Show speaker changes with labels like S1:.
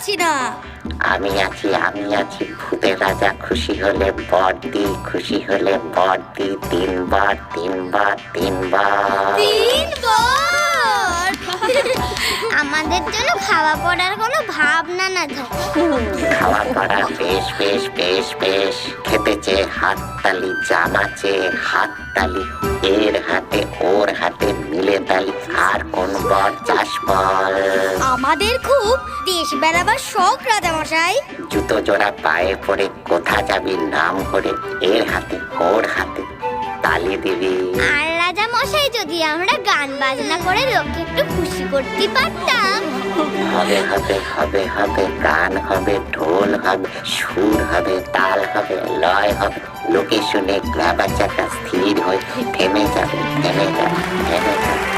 S1: পাচ্ছি না।
S2: আমি আছি ভূতের রাজা খুশি হলে বড়দি, খুশি হলে বড়দি, তিনবার তিনবার তিনবার।
S1: 3 বার।
S3: আমাদের জন্য খাওয়া পড়ার কোনো ভাবনা না থাকে।
S2: খাওয়া পড়া বেশ বেশ বেশ বেশ। খেতে চেয়ে হাততালি, জামা চেয়ে হাততালি, এর হাতে ওর হাতে মিলে তালি। আর কোন বর চাষ বল?
S1: আমাদের খুব দেশ বেড়াবার শখ রাজামশাই।
S2: জুতো জোড়া পায়ে পড়ে কোথা যাবি নাম করে, এর হাতে ওর হাতে তালি দিবি।
S3: আর রাজা মশাই যদি আমরা গান বাজনা করে লোককে একটু খুশি করতে পারতাম।
S2: হবে হবে হবে হবে, গান হবে, ঢোল হবে, সুর হবে, তাল হবে, লয় হবে। লোকে শুনে গ্রাবার চাকা স্থির হয়ে থেমে যাবে থেমে যাবে থেমে যাবে।